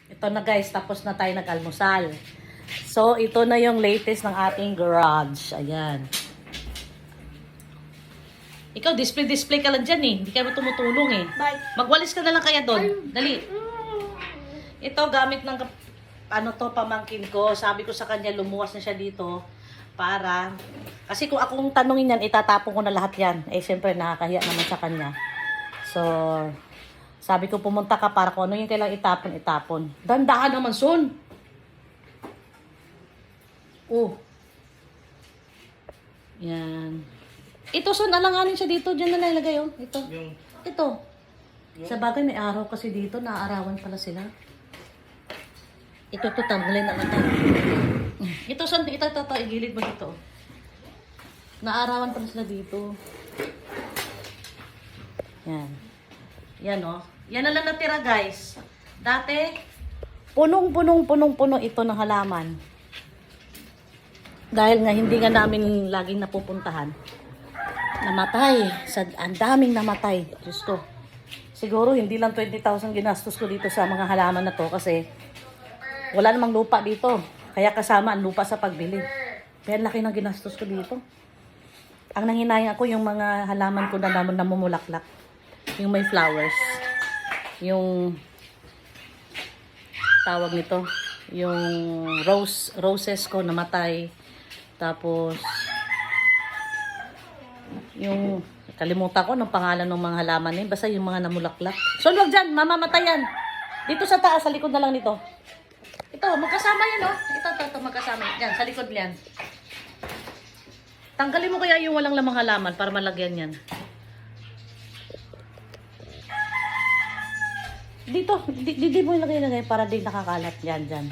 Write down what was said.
Ito na guys, tapos na tayo nag-almusal. So, ito na yung latest ng ating garage. Ayan. Ikaw, display ka lang dyan eh. Hindi ka mo tumutulong eh. Bye. Magwalis ka na lang kaya doon. Dali. Ito, gamit ng pamangkin ko. Sabi ko sa kanya, lumuwas na siya dito. Para, kasi kung akong tanungin yan, itatapon ko na lahat yan. Eh, syempre, nakakahiya naman sa kanya. So, sabi ko, pumunta ka para kung ano yung kailangang itapon. Dandahan naman, son. Oh. Yan. Ito, son, alanganin siya dito. Diyan na nilagay, oh. Ito. Ito. Sa bagay, may araw kasi dito. Naaarawan pala sila. Ito, tanggalin na natin. Ito, son, ito, igilid mo dito. Naaarawan pala sila dito. Yan. Yan, oh. Yan na lang natira, guys. Dati, punong-puno ito ng halaman. Dahil nga hindi nga namin laging napupuntahan. Namatay. Ang daming namatay. Diyos ko. Siguro hindi lang 20,000 ginastos ko dito sa mga halaman na to kasi wala namang lupa dito. Kaya kasama ang lupa sa pagbili. Kaya laki ng ginastos ko dito. Ang nanghinayang ako yung mga halaman ko na namumulaklak. Yung may flowers. Yung tawag nito. Yung roses ko namatay. Tapos yung kalimutan ko ng pangalan ng mga halaman eh. Basta yung mga namulaklak. So, wag dyan. Mamamatay yan. Dito sa taas, sa likod na lang nito. Ito, magkasama yan, oh. Ito, magkasama. Yan, sa likod yan. Tanggalin mo kaya yung walang lamang halaman para malagyan yan. Dito, di mo ilagay para di nakakalat. Yan, dyan.